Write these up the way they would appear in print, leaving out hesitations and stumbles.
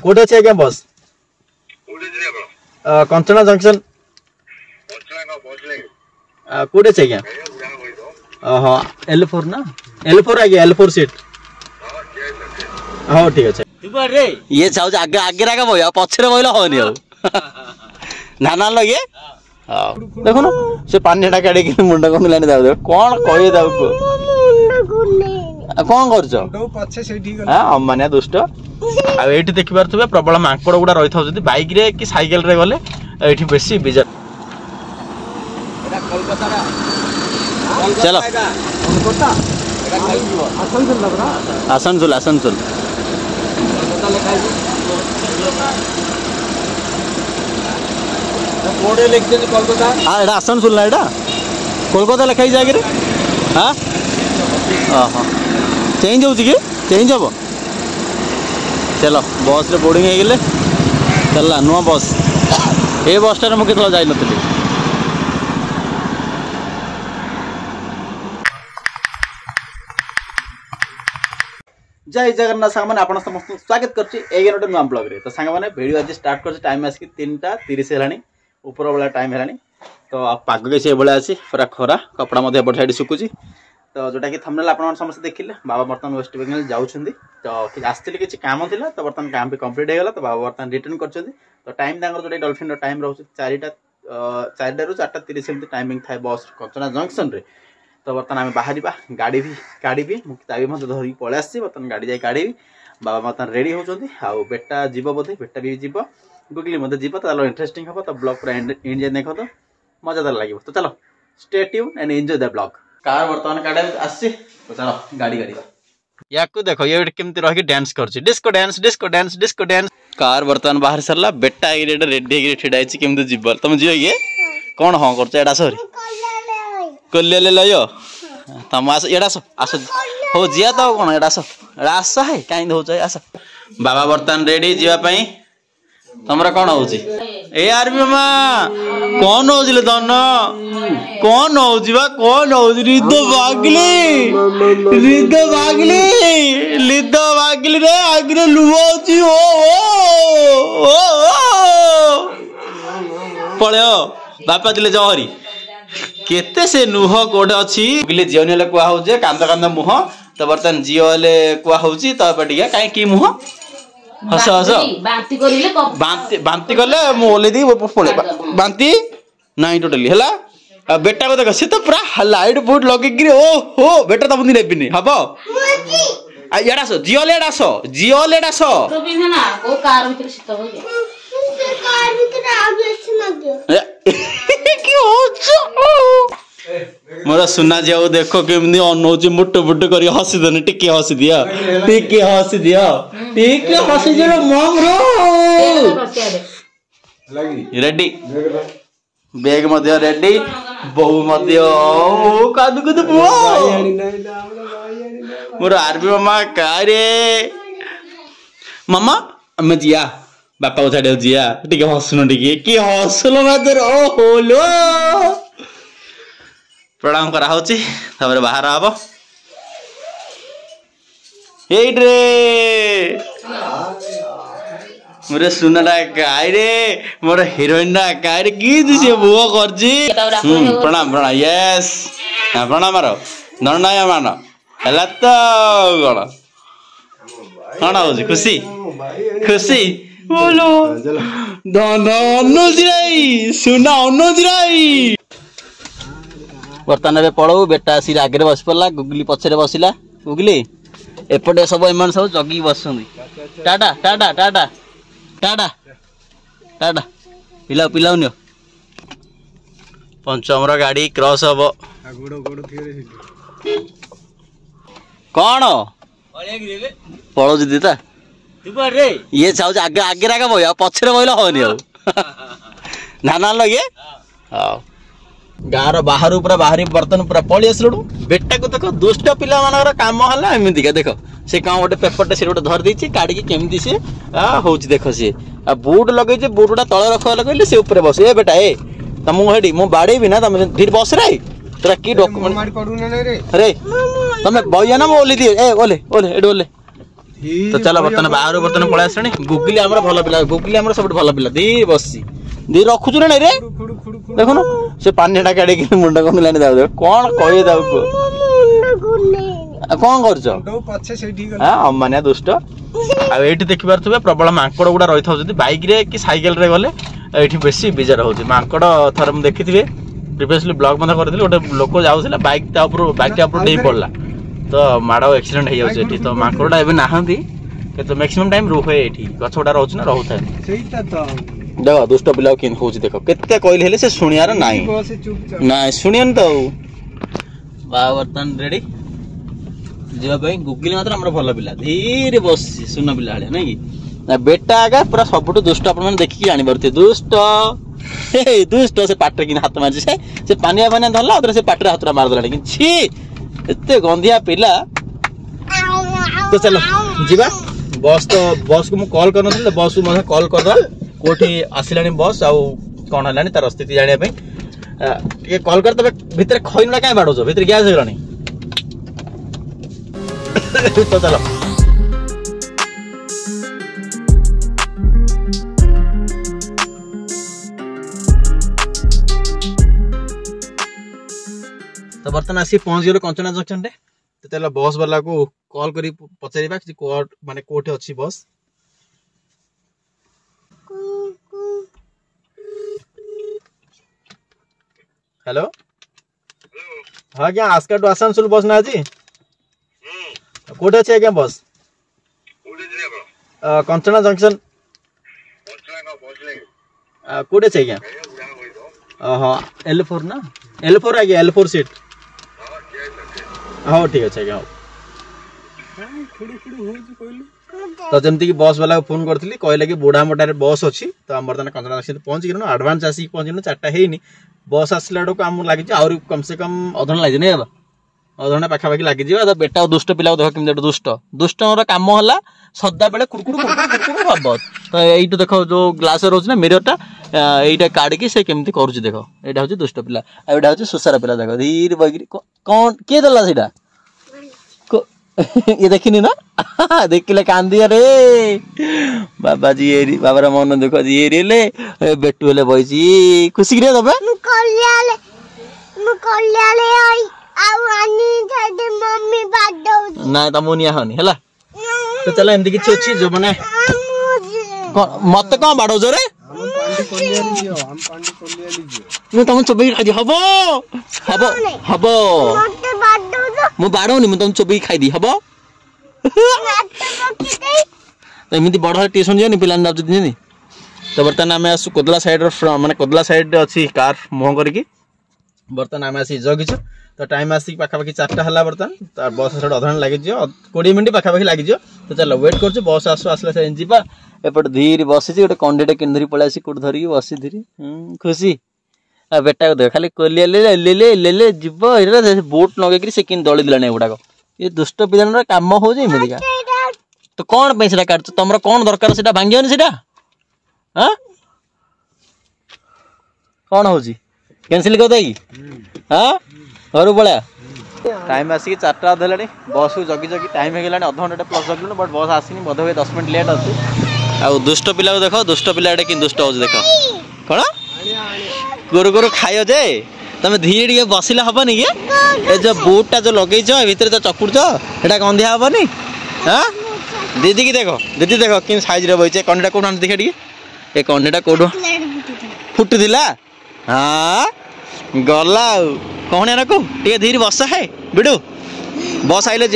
कोठे अछि आज्ञा बस कंचना जंक्शन कोठे अछि आज्ञा हां L4 ना L4 आज्ञा L4 सीट हां ठीक अछि दुबर रे ये चाउ आगे आगे रागा बय पछरे बयला होनी हो नाना लगे हां देखो ना से पानी ढाका काढे कि मुंडा कोन लाने दाउ कोन कहि दाउ को कौन कर पछे सेठी गला हां माने दुष्ट आ एठी देखि परथबे प्रबल मांकड़ गुडा रहि थाउ जदी बाइक रे कि साइकिल रे गले एठी बेसी बिजा एटा कोलकाता रा चलो कोलकाता एटा खाली जीव आसनसोल लगरा आसनसोल कोलकाता लिखाई कोडे लिख दे कोलकाता हां एटा आसनसोल ना एटा कोलकाता लिखाई जागे रे हां हां चेंज होची कि चेंज हो चलो बस रे बोर्डिंग हो गले चलला नुआ बस ए बस स्टैंड में केतला जाई नथली जय जगन्नाथ सांग माने आपण समस्त स्वागत करछि एगे नोटे नुआ ब्लॉग रे तो सांग माने वीडियो आज स्टार्ट करछि टाइम आसी 3:30 हेलानी ऊपर वाला टाइम हेलानी तो पाग के से बळे आसी पूरा खरा कपड़ा मध्ये बड साइड सुकुची तो जोटा कि थंबनेल आपण समस्त देखिले बाबा वर्तमान वेस्ट बेंगल जाउछंदी तो कि आस्थिले किछि काम थिला तो वर्तमान काम भी कंप्लीट हे गेला तो बाबा वर्तमान रिटर्न करछंदी तो टाइम दांगर जोटा डॉल्फिन रो टाइम रहउछ 4टा रु 4:30 एमती टाइमिंग थाय बस कंचना जंक्शन रे तो वर्तमान आम बाहरिबा गाड़ी भी मुझे मत धरी पळे आसी वर्तमान गाड़ी जाई गाड़ी बाबा वर्तमान रेडी होचंदी आ बेटा जीव बोधे बेटा भी जीव गुगली मते जीव तो इंटरेस्टिंग हम तो ब्लॉग पूरा एंजॉय देखो तो मजादार लगे तो चलो stay tune and enjoy the blog car वर्तमान गाड़ी आसी तो चलो गाड़ी याकू देखो ये केमती रही डांस करछि डिस्को डांस कार वर्तमान बाहर सरला बेटा रेडी हे ठिडा छि केमती जीव तुम जीव ये कोन हां करछ एडा सरी कल्ले लयो तम आस एडा आस हो जिया तो कोन एडा आस है काई होछ आस बाबा वर्तमान रेडी जीवा पई तमरा कोन होछि ए आरबी मामा कोन होजिले दन कोन होजिबा कोन होज रिदो बागली रे आगरे लुहोछि ओ पळेओ बापा दिले जहरी केते से नुह कोडे अछि बिले जियोनेले कुआ हो जे कांदा कांदा मुह तो बर्तन जियोले कुआ होछि तो बटिया काई की मुह हस बांती करले मु ओले दी पळे बांती नाही टोटली हला बेटा को देखो से तो पूरा लाइट फुट लगे कि ओ हो बेटा तम दिन नेबिनी हबो आ एडा सो जियोले तो बिना ना ओ कार भीतर सित हो जे कार भीतर आगे अच्छे न दियो की हो मोरा सुना जाओ देखो केमनी अनौची मुट्टो मुट्टो करी हसी दने टिके हसी दिया टिके हसी जरो मम रो रेडी बैग मध्य रेडी बहु मध्य कादु मोर आरबी मामा कारे मामा हम जिया बापा को छाड़ जिया टिके हसनो टिके की हसलो मादर ओ होलो प्रणाम करा होची तबरे बाहर आबो एट रे मोरे सुनला काय रे मोर हीरोइन ना काय रे की दिसे बुओ करजी प्रणाम यस प्रणाम मारो नरनाया मान हला तो गण कोन होजी खुशी बोलो दाना अनुजराई सुना अनुजराई बर्तमान पड़ो बेटा आसी आगे बस पड़ा गुगली पछरे बसिला गुगली एपटे सब एमान सब जगी बसुंदी टाटा टाटा टाटा टाटा टाटा पिलाओ पिलाओ नियो पंचमरा गाड़ी क्रॉस हबो कौन पड़ो जी दीता ये चाहू आगे आगे रागा बय पछरे बइला होनी हो नाना लगे हां गार बाहर पूरा बाहरी बर्तन पूरा पड़ी आसलु बेटा को देखो दुष्ट पिला मानकर काम हला एमती का देखो से कौन गोटे पेपर से धर देछि काढ़ी केमती से होछि देखो से आ बूट लगे जे बूटटा तळे रख लगैले से ऊपर बस ए बेटा ए तम हेडी मो बाडे भी ना तम धीर बस रे तोरा की डॉक्यूमेंट मार पडू ना रे अरे तमे बइया ना ओले दे ए ओले ओले एड ओले तो चलो बर्तन बाहर बर्तन पळा आसणी गुगली हमर भलो पिला गुगली हमर सब भलो पिला दी बसी दी रखुछु रे रे देखो ना से पानी टा काढे कि मुंडा कोन लाने दाउ कोन कहि दाउ को कोन करछ दो पछे सेठी गला हां अमानिया दुष्ट आ एठी देखि पारथबे प्रबल मांकड़ गुडा रहि थाउ जदी बाइक रे कि साइकिल रे गले एठी बेसी बिजार होची मांकड़ थर हम देखिथिबे प्रीवियसली ब्लॉग बंद करथिले ओटे लोक जाउसला बाइक ता ऊपर डेई पड़ला तो माडो एक्सीडेंट हे जाउछ एठी तो मांकड़टा एबे नाहंती के तो मैक्सिमम टाइम रुहे एठी गछोडा रहउछ ना रहउथा सेईटा तो देखो दुष्ट पिला किन होची देखो केते कहले हेले से सुनियार नाही नाही सुनियन तो बा बर्तन रेडी जीवा भाई गुगली मात्र हमर भलो पिला धीरे बस सुन पिला हले नै कि बेटा आगा पूरा सबटु दुष्ट अपन मन देखि जानि परते दुष्ट हे दुष्ट से पाटे किन हाथ मारजी से पानिया पानिया धरला उधर से पाटे हाथरा मार देला कि छी एते गंधिया पिला तो चलो जीवा बस तो बस को मु कॉल करनथि बस को मने कॉल कर दा कोठी आसिलानी बस आ कोन हलानी तार स्थिति जानिया पे के कॉल कर तबे भीतर खइनडा काई बाडो जो भीतर गैस हेलानी तो चलो तो बर्तन आसी पहुंच गयो कंचना जंक्शन रे तो चलो बस वाला को कॉल करी पचारिबा कि कोड माने कोठे अछि बस हेलो हाँ क्या आस्का टू आसानसोल बस ना जी कोठे अछि क्या बस कंचना जंक्शन कोठे अछि क्या हां L4 ना L4 आ गया L4 सीट हाँ ठीक अच्छे क्या तो जमती कि बस वाला फोन करती कहले कि बुढ़ा मोटार बस अच्छी तो आम बर्तमान कंचना जंक्शन पहुंची गलु आडभांस आसिक पहुंचल 4टा हेनी बस आसला आम लगी आहुरी कम से कम अधघंटा लगे नहीं अधघंटा पाखापाखि लगी तो बेटा दुष्ट पिला देख केमती दुष्ट दुष्टर काम है सदा बेले कुरकुर कुरकुर हम तो यही देखो जो ग्लास रोज ना मिररटा यहीटा काढ़ी से केमती करुच्ची देख यहाँ हूँ दुष्ट पिला एटा हूँ सुसारा पिला देख धीरे बगिरी कौन किए देला सीटा ये देखनी ना देखिले कांदी रे बाबा जी ये बाबा मन दुख जी ये रे बेटू ले बइची खुशी रे दबे मम्मी बाडो ना तमुनिया हनी हला तो चला एमती किछि अछि जो माने मत कौन बाड़ो जो रे हम तुम चोबई खाई हबो हबो हबो मु बाड़ोनी मु तुम चोबई खाई दी हबो तो एमती बड़ ट्यूशन जेनी पिलान जाउ जनी तो बर्तमान आम आसु कोदला साइड माने कोदला साइड अच्छी कार मुह करके बर्तमान आम आसी जगिछु तो टाइम आसिक पाखापाखि 4टा हला बर्तमान तार बस से अधघंटा लगी 20 मिनट पाखापाखि लगी तो चलो वेट कर बस आसु आसला से जीवा एपट धीरे बसी गोटे कंडीटे कि धरी पलि कोट धरिकी बसी धीरे खुशी आ बेटा को देख खाली कोलिया ले ले ले ले ले जीव बोट लगे से कि दली दिलानी गुड़ाक ये दुष्ट पिला काम हो एमतिका तो कौन पे से काट तुम कौन दरकार से भांगी से हाँ कौन हो कैंसिल कर दे हाँ घर पड़ा टाइम आसिक 4टा अधे बस को जगी जगी टाइम हो अधघंटा प्लस जगलु बट बस आसनी बोध हुए 10 मिनट लेट अच्छे आ दुष्ट पिला को देख दुष्ट पिला कि दुष्ट हो देख कौन गोरु गोरु खाइ जे तुम धीरे टे बसिले हेनी कि जो बुटा जो लगे भितर जो चकुड़ एटा गंधिया हेनी हाँ दीदी की देख कि सैज रे बचे कंडीटा कौन आन देखे ये कंडीटा कौट फुटुला हाँ गला कौन रखू टे धीरे बस है बिडू बस आइले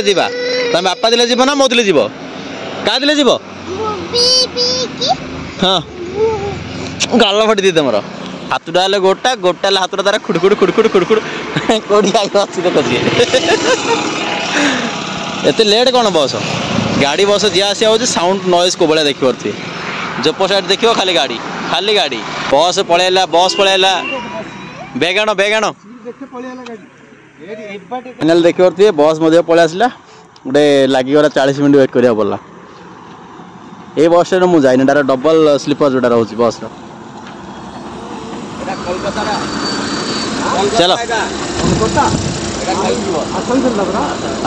जीवा तुम बापा दिले जीव ना मो दिले जीव क्या दिले जीव हाँ गाल फटी दी तुम हाथटा हेल्ले गोटा गोटा हेल्ले हाथटा तार खुड़खुड़ खुड़खुड़ खुड़खुड़ कौड़ी अच्छी देख एते लेट कौन बस गाड़ी बस जी आसी हो साउंड नॉइज को भाया देखी पारे जप साइड देख खाली गाड़ी बस पलैला बेगाण बेगाण फाइनाल देखी पारे बस पलि आसला गोटे लगिगला 40 मिनट वेट करा पड़ा ये बस मुझे जाइनी डायरेक्ट डबल स्लीपर जोटा रोचे बस चलो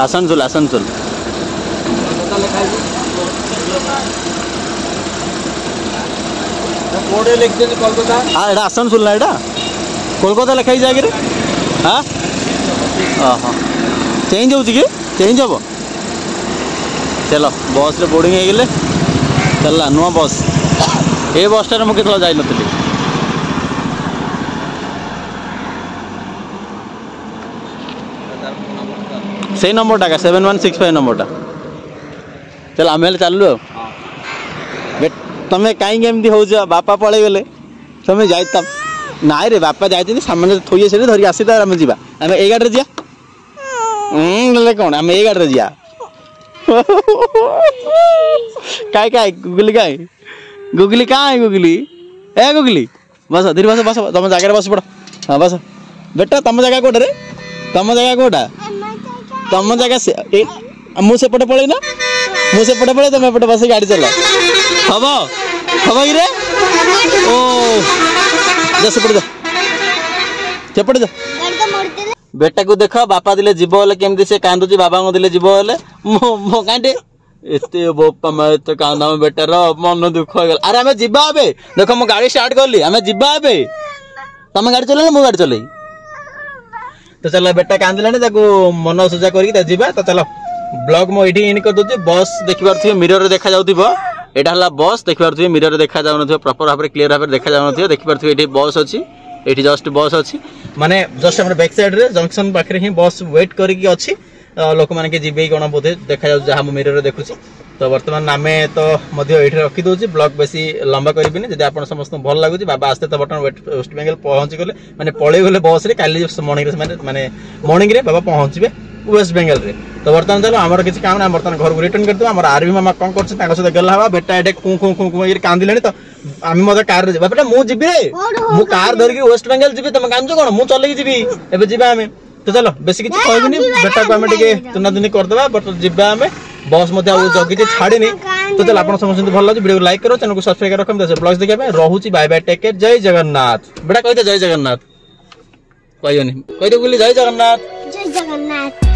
आसनसोल हाँ एटा आसनसोल ना एटा कोलकाता लिखाई जाए हाँ हाँ चेंज हो चेंज हम चलो बस रे बोर्डिंग हो गले चलला नुआ बस ए बस टाइम मुझे जाई नथली से नंबर टा 7165 नंबर टा चल आम चलु तमें कहीं एमती हो बापा पलि गले तुम्हें जाता ना रे बापा जाती सामान थोड़े से धरिक आसी आम जा आम ए गाड़ी जा कौन आम ए गाड़ी जा काय गुगली काय गुगली काय गुगली ए गुगली बस धीरे बस बस तुम जगह बस पड़ हाँ बस बेटा तुम जगह कौटे रे तुम जगह कौटा तुम जगह से मुझे पटे पड़े ना मुझे पटे पड़े तुम एपटे बस गाड़ी चल हम हम कि रे ओ जा सेपटे जा सेपटे जा बेटा को देख बापा दिले जीव बोले केमती से कांदुची बाबा को दिले जीव बोले मो कांटे एते बोपा मैं तो कांदा में बेटा रो मन दुख हो गल अरे हमें जीवा आबे देखो मो गाड़ी स्टार्ट करली हमें जीवा आबे तुम गाड़ी चले मो गाड़ी चले तो चलो बेटा कांदिलानी ताको मन सुजा करके जीवा तो चलो ब्लॉग मो एठी इन कर दोती बस देखि पारथिबे मिरर रे देखा जाउथिबो एटा हला बस देखि पारथिबे मिरर रे देखा जाउ नथिबो प्रॉपर भाबरे क्लियर भाबरे देखा जाउ नथिबो देखि पारथिबे एठी बस अछि एठी जस्ट बस अछि माने जस्ट हमर बैक साइड रे जंक्शन पाखरे ही बस वेट करके अछि लोक माने के जीबे कोन बोधे देखा जाउ जहा मिरर रे देखुछि तो वर्तमान नामे तो मध्य एठी रखि दोछि ब्लॉग बेसी लंबा करिबिनी जदि आपण समस्त भल लागुछि बाबा आस्ते तो बटन वेस्ट बेंगल पहुंच गले माने पळे गले बस रे काली मॉर्निंग रे माने मॉर्निंग रे बाबा पहुंचबे वेस्ट बेंगल रे तो वर्तमान चलो आमर किसी काम ना वर्तमान घर को रिटर्न करदो आमर आरबी मामा कोन करछ ताका सहित गल्ला हवा बेटा एटे कु कु कु ये कांदिलानी तो आमी मते कार रे जेबा बेटा मु जिबे मु कार धर के वेस्ट बेंगल जिबे तुम कांजो कोन मु चले जिबी एबे जिबा आमे तो चलो बेसी किछ कहबिनी बेटा को आमे टिके तुना दुनी कर देबा बट जिबा आमे बस मते आ जगी जे छाड़ी नहीं तो चल आपण समस्त भल लागी वीडियो को लाइक करो चैनल को सब्सक्राइब कर रखम दे ब्लॉग्स देखा रहूची बाय बाय टेक केयर जय जगन्नाथ बेटा कहि दे जय जगन्नाथ कहियो नहीं कहि दे बोली जय जगन्नाथ जय जगन्नाथ।